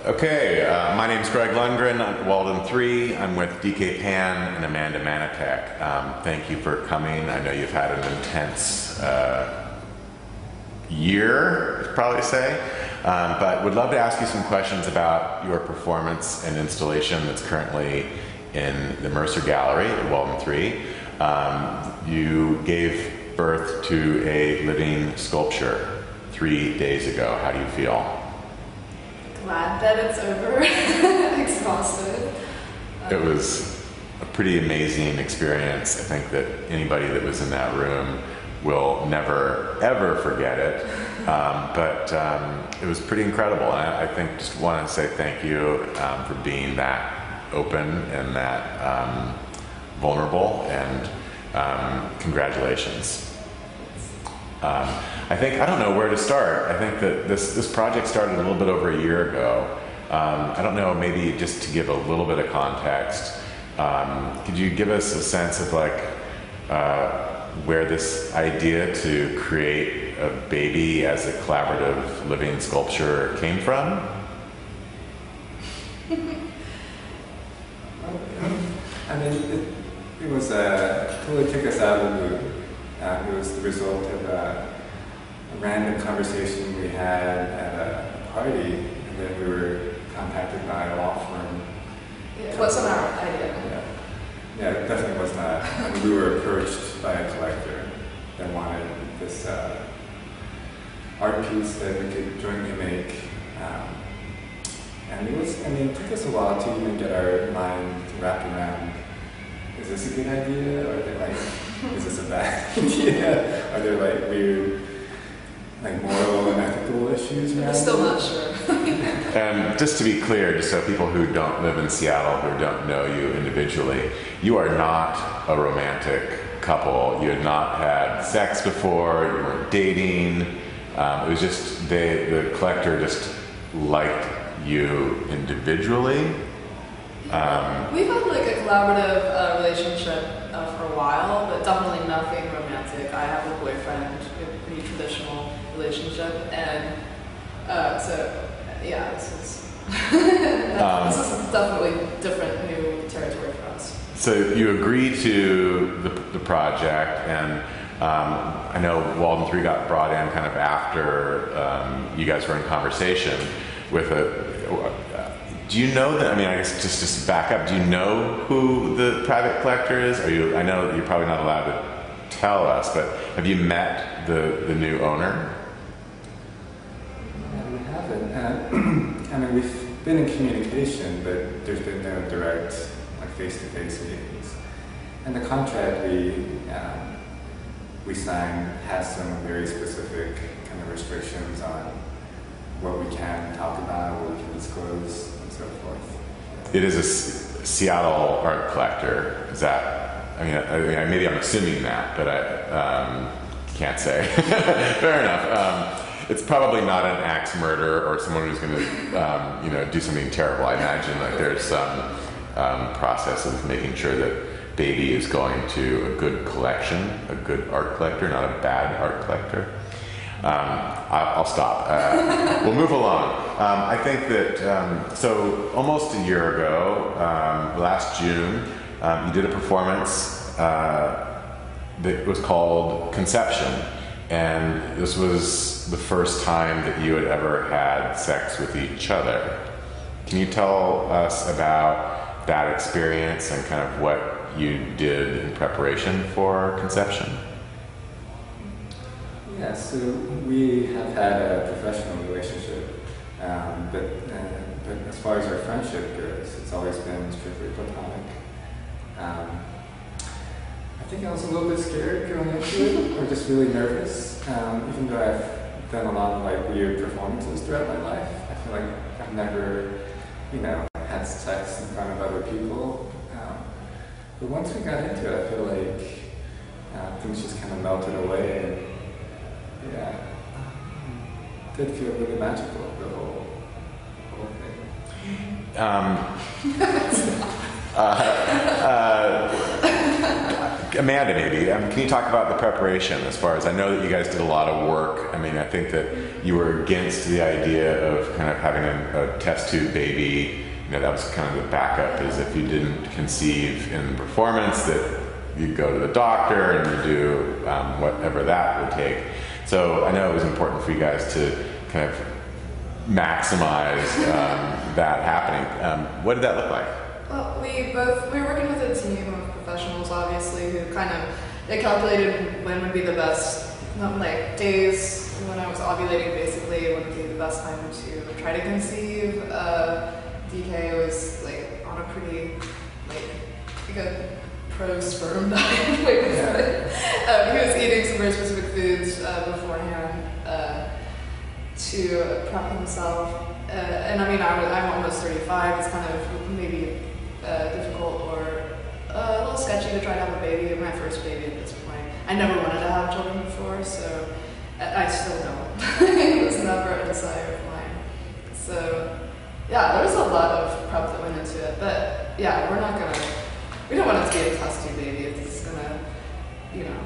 Okay, my name's Greg Lundgren. I'm at Walden 3. I'm with DK Pan and Amanda Manitek. Thank you for coming. I know you've had an intense year, I'd probably say, but would love to ask you some questions about your performance and installation that's currently in the Mercer Gallery at Walden 3. You gave birth to a living sculpture 3 days ago. How do you feel? Glad that it's over. Exhausted. It was a pretty amazing experience. I think that anybody that was in that room will never, ever forget it. But it was pretty incredible. And I think just want to say thank you for being that open and that vulnerable, and congratulations. I don't know where to start. I think that this project started a little bit over a year ago. I don't know, maybe just to give a little bit of context, could you give us a sense of where this idea to create a baby as a collaborative living sculpture came from? I mean, it was totally took us out of the blue. It was the result of a random conversation we had at a party, and then we were contacted by a law firm. It wasn't our idea. Yeah, it definitely was not. I mean, we were approached by a collector that wanted this art piece that we could jointly make. And it took us a while to even get our mind wrapped around, is this a good idea? Or are they is this a bad idea? Are there weird, moral and ethical issues around? I'm still not sure. And just to be clear, just so people who don't live in Seattle, who don't know you individually, you are not a romantic couple. You had not had sex before, you weren't dating. It was just, the collector just liked you individually. We've had a collaborative relationship for a while, but definitely nothing romantic. I have a boyfriend, we have a pretty traditional relationship, and this is this is definitely different, new territory for us. So you agreed to the project, and I know Walden 3 got brought in kind of after you guys were in conversation with do you know that, I guess just back up, do you know who the private collector is? I know that you're probably not allowed to tell us, but have you met the new owner? No, we haven't. We've been in communication, but there's been no direct, face-to-face meetings. And the contract we signed has some very specific kind of restrictions on what we can talk about, what we can disclose, and so forth. It is a Seattle art collector. Is that? Maybe I'm assuming that, but I can't say. Fair enough. It's probably not an axe murderer or someone who's going to, do something terrible. I imagine there's some process of making sure that baby is going to a good collection, a good art collector, not a bad art collector. I'll stop. We'll move along. I think that, so almost a year ago, last June, you did a performance that was called Conception. And this was the first time that you had ever had sex with each other. Can you tell us about that experience and kind of what you did in preparation for Conception? Yeah, so we have had a professional relationship, but as far as our friendship goes, it's always been strictly platonic. I think I was a little bit scared going into it, or just really nervous, even though I've done a lot of weird performances throughout my life. I feel like I've never, had sex in front of other people. But once we got into it, I feel like things just kind of melted away, and it did feel really magical, the whole thing. Amanda, maybe. Can you talk about the preparation as far as, I know that you guys did a lot of work. I mean, I think that you were against the idea of kind of having a test tube baby. You know, that was kind of the backup, is if you didn't conceive in the performance, that you'd go to the doctor and you do whatever that would take. So I know it was important for you guys to kind of maximize that happening. What did that look like? Well, we were working with a team of professionals, obviously, who kind of, they calculated when would be the best, like days when I was ovulating, basically, when would be the best time to try to conceive. DK was like on a pretty, like a pro-sperm diet. He was eating some very specific foods beforehand to prep himself. And I mean, I'm almost 35. It's kind of maybe difficult or a little sketchy to try to have a baby. My first baby at this point. I never wanted to have children before, so I still don't. It was never a desire of mine. So yeah, there was a lot of prep that went into it. But yeah, we don't want it to be a test tube baby. It's gonna, you know,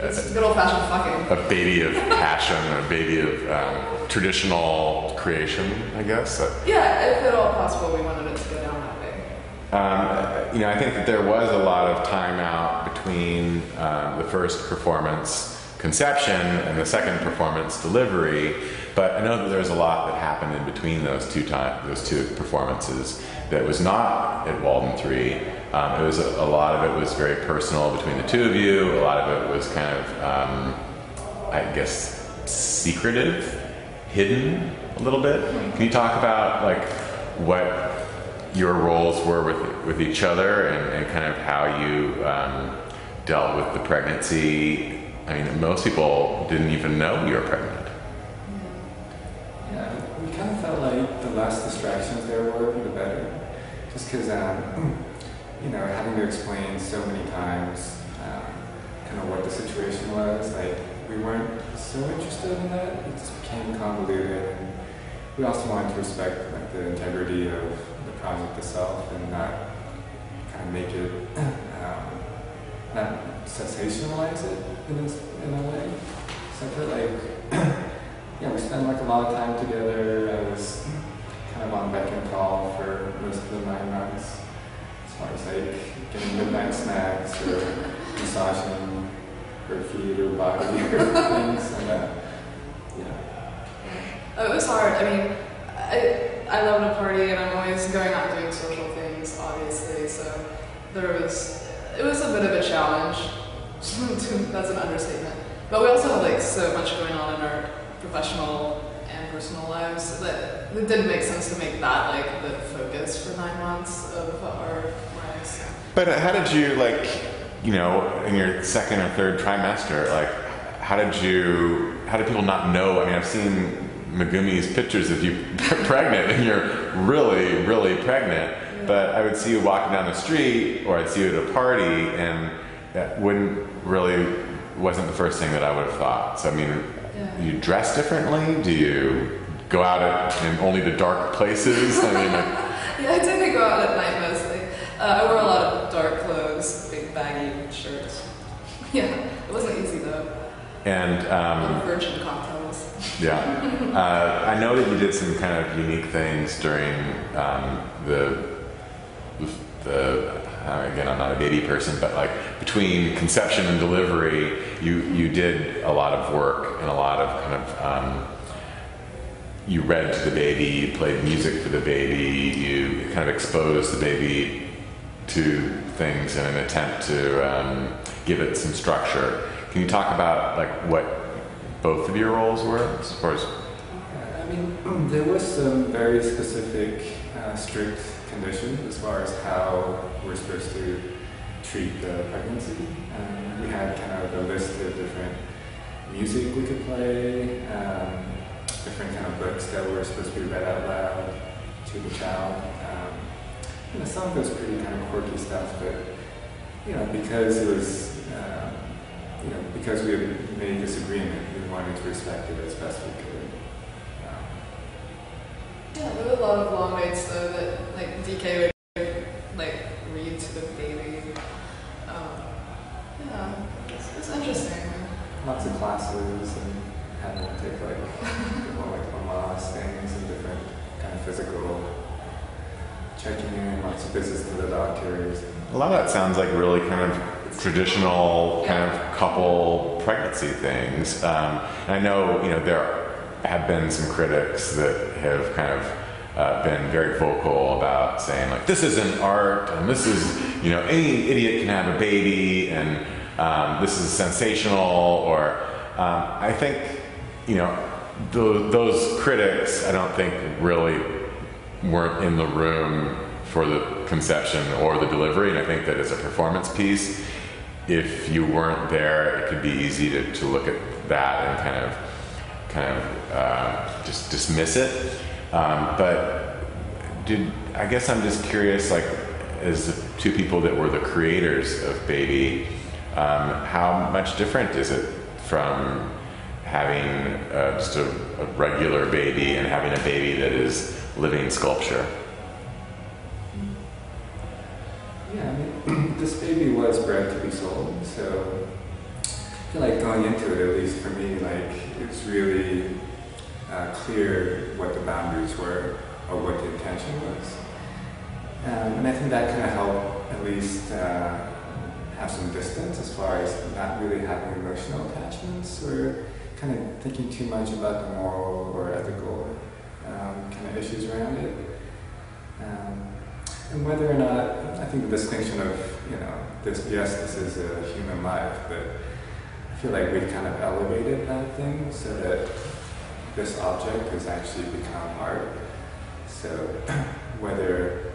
it's good old fashioned fucking. A baby of passion, a baby of traditional creation, I guess. Yeah, if at all possible, we wanted it to go down that way. You know, I think that there was a lot of time out between the first performance, conception, and the second performance, delivery. But I know that there was a lot that happened in between those two performances that was not at Walden 3. It was a lot of it was very personal between the two of you. A lot of it was kind of, I guess, secretive, hidden a little bit. Can you talk about like what your roles were with each other and kind of how you dealt with the pregnancy? I mean, most people didn't even know you were pregnant. Yeah, we kind of felt like the less distractions there were, the better. Just because, you know, having to explain so many times kind of what the situation was, like, we weren't so interested in that. It just became convoluted. And we also wanted to respect like the integrity of the project itself and not kind of make it, not sensationalize it in a way. So I feel like, yeah, we spent like a lot of time together. I was kind of on beck and call for most of the 9 months, as far as like getting midnight snacks or massaging her feet or body or things like that. Yeah. It was hard. I mean, I love to party and I'm always going out doing social things, obviously. So it was a bit of a challenge. That's an understatement. But we also had like so much going on in our professional and personal lives that it didn't make sense to make that like the focus for 9 months of our lives. But how did you, like, you know, in your second or third trimester, like, how did people not know? I mean, I've seen Megumi's pictures of you pregnant, and you're really, really pregnant. Yeah. But I would see you walking down the street, or I'd see you at a party, and that wasn't the first thing that I would have thought. So I mean, yeah. You dress differently? Do you go out in only the dark places? I mean, yeah, I tend to go out at night mostly. I wore a lot of dark clothes, big baggy shirts. Yeah, it wasn't easy though. And virgin cocktails. Yeah, I know that you did some kind of unique things during again, I'm not a baby person, but like between conception and delivery, you did a lot of work and a lot of kind of, you read to the baby, you played music for the baby, you kind of exposed the baby to things in an attempt to give it some structure. Can you talk about like what both of your roles were as far as? I mean, there was some very specific, strict conditions as far as how we're supposed to treat the pregnancy. We had kind of a list of different music we could play, different kind of books that were supposed to be read out loud to the child. You know, some of it was pretty kind of quirky stuff, but you know, because it was, you know, because we had made this agreement, we wanted to respect it as best we could. Yeah, there were a lot of long nights though that like DK would like read to the baby. lots of classes and having to take like Lamaze things and different kind of physical checking in, lots of visits to the doctors. A lot of that sounds like really kind of traditional kind of couple pregnancy things. And I know, there have been some critics that have kind of been very vocal about saying like, this isn't art, and this is, any idiot can have a baby, and this is sensational, or I think, those critics, I don't think really weren't in the room for the conception or the delivery, and I think that as a performance piece, if you weren't there, it could be easy to look at that and kind of just dismiss it. But I guess I'm just curious, like, as the two people that were the creators of Baby, how much different is it from having just a regular baby and having a baby that is living sculpture? Yeah, I mean, this baby was bred to be sold, so I feel like going into it, at least for me, like, it was really clear what the boundaries were or what the intention was. And I think that kind of helped at least have some distance as far as not really having emotional attachments or kind of thinking too much about the moral or ethical kind of issues around it. And whether or not, I think the distinction of, this is a human life, but I feel like we've kind of elevated that thing so that this object has actually become art. So whether,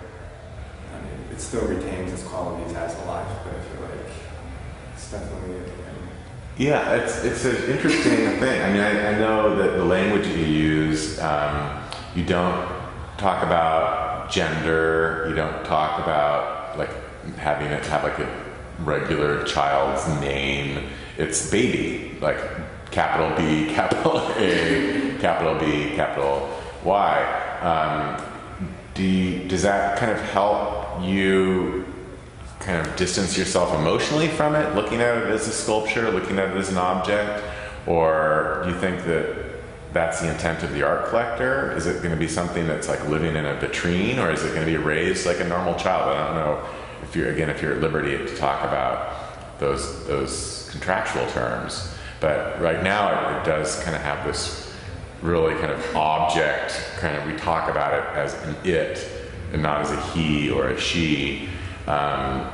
it still retains its qualities as a life, but I feel like it's definitely Yeah, it's an interesting thing. I mean, I know that the language that you use, you don't talk about gender, you don't talk about like having it have like a regular child's name. It's baby, like capital B, capital A, capital B, capital Y. Does that kind of help you kind of distance yourself emotionally from it, looking at it as a sculpture, looking at it as an object? Or do you think that that's the intent of the art collector? Is it going to be something that's like living in a vitrine, or is it going to be raised like a normal child? I don't know if you're at liberty to talk about those contractual terms, but right now it does kind of have this really kind of object, we talk about it as an it and not as a he or a she. I'm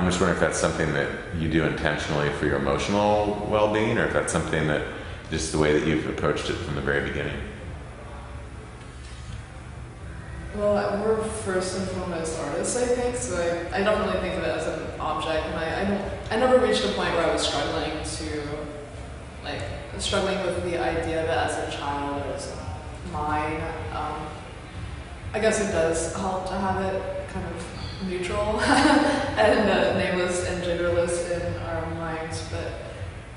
just wondering if that's something that you do intentionally for your emotional well-being, or if that's something that just the way that you've approached it from the very beginning. Well, we're first and foremost artists, I think, so I don't really think of it as an object, and I never reached a point where I was struggling with the idea of it as a child or as mine. I guess it does help to have it kind of neutral and nameless and genderless in our minds, but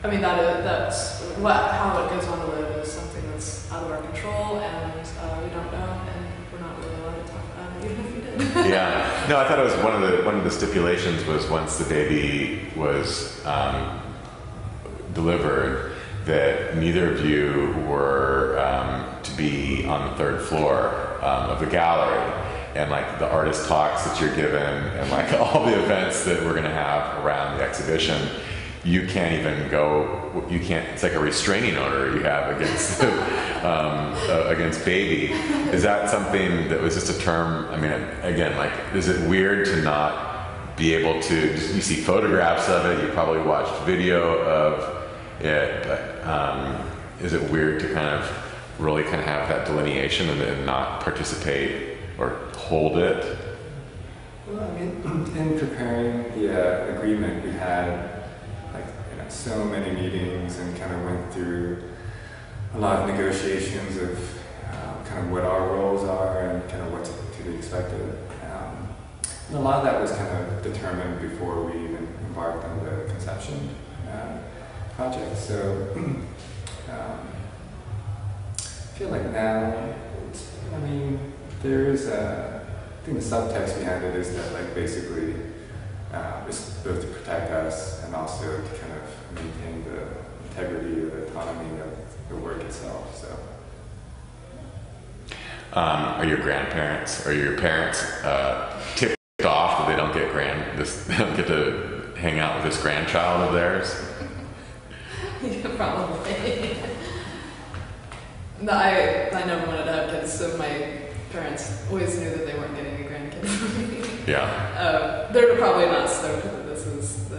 I mean that's how it goes on to live is something that's out of our control, and we don't know, and we're not really allowed to talk about it, even if we did. Yeah, no, I thought it was one of the stipulations was once the baby was delivered, that neither of you were to be on the third floor of the gallery, and like the artist talks that you're given, and like all the events that we're going to have around the exhibition, you can't even go. You can't. It's like a restraining order you have against against baby. Is that something that was just a term? I mean, again, like, is it weird to not be able to? You see photographs of it. You probably watched video of it, but is it weird to really have that delineation and then not participate or hold it? Well, I mean, in preparing the agreement, we had so many meetings and went through a lot of negotiations of what our roles are and what's to be expected. And a lot of that was determined before we even embarked on the conception project. So I feel like now, there is I think the subtext behind it is that basically it's both to protect us and also to maintain the integrity or the autonomy of the work itself. So. Are your grandparents or your parents ticked off that they don't get to hang out with this grandchild of theirs? Yeah, probably. No, I never wanted to have kids, so my parents always knew that they weren't getting a grandkid for me. Yeah. They're probably not stoked that this is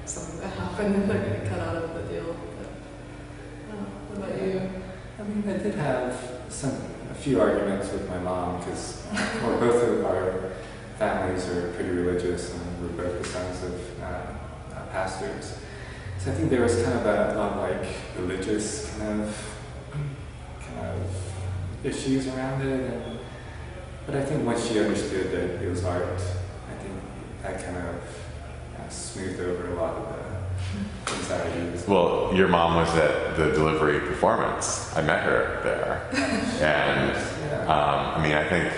something that happened and they're going to cut out of the deal. But, what about you? I mean, I did have a few arguments with my mom because both of our families are pretty religious and we're both the sons of pastors. So I think there was kind of a lot of like religious kind of issues around it. But I think once she understood that it was art, I think that kind of smoothed over a lot of the anxieties. Well, your mom was at the delivery performance. I met her there. And I mean, I think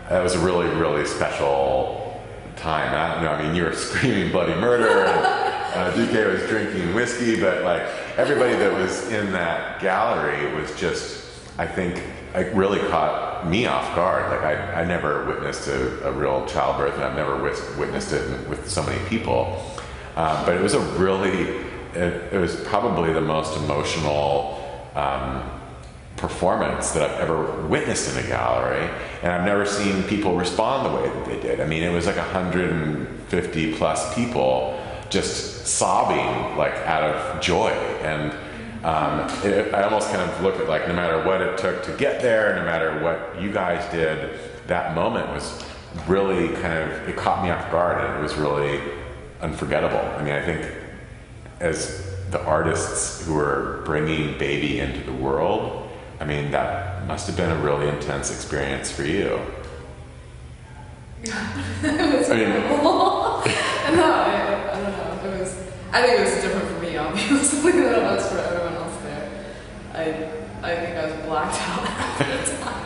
that was a really, really special time. I don't know, I mean, you were screaming bloody murder and DK was drinking whiskey, but like everybody that was in that gallery was just, I think, it really caught me off guard. Like I never witnessed a real childbirth, and I've never witnessed it with so many people. But it was it was probably the most emotional performance that I've ever witnessed in a gallery, and I've never seen people respond the way that they did. I mean, it was like 150 plus people just sobbing like out of joy, and I almost kind of look at like no matter what it took to get there, no matter what you guys did, that moment was really it caught me off guard, and it was really unforgettable. I mean, I think as the artists who are bringing baby into the world, I mean, that must have been a really intense experience for you. It was horrible. No, I don't know. I think it was different for me, obviously, than it was for everyone else there. I think I was blacked out half the time.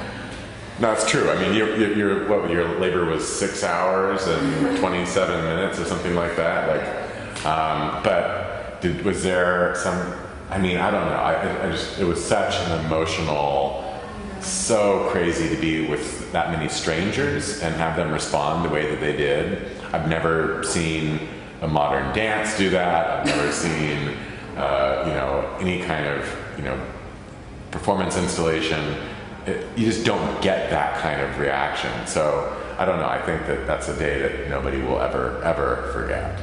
No, it's true. I mean, your labor was 6 hours and 27 minutes or something like that. Was there some? I mean, I don't know. It was such an emotional, so crazy to be with that many strangers and have them respond the way that they did. I've never seen a modern dance do that. I've never seen, any kind of, performance installation. You just don't get that kind of reaction. So I don't know. I think that's a day that nobody will ever forget,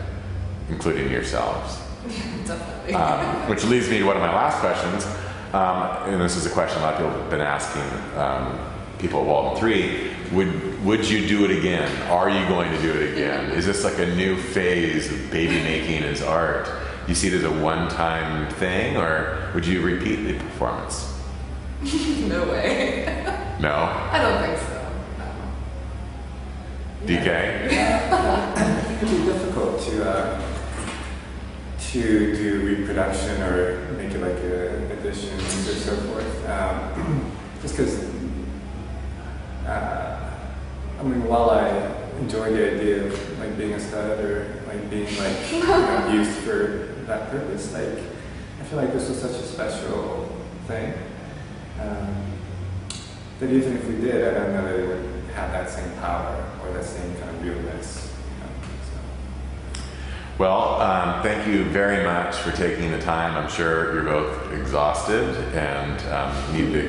including yourselves. Definitely. Which leads me to one of my last questions, and this is a question a lot of people have been asking people at Walden 3. Would you do it again? Are you going to do it again? Is this like a new phase of baby making as art? Do you see it as a one-time thing, or would you repeat the performance? No way. No? I don't think so. No. DK? I think it'd be difficult to do reproduction or make it like additions or so forth. Just because, I mean, while I enjoy the idea of like being a stud or like being like used for that purpose, like I feel like this was such a special thing. That even if we did, I don't know that it would have that same power or that same kind of realness. So. Well, thank you very much for taking the time. I'm sure you're both exhausted and need to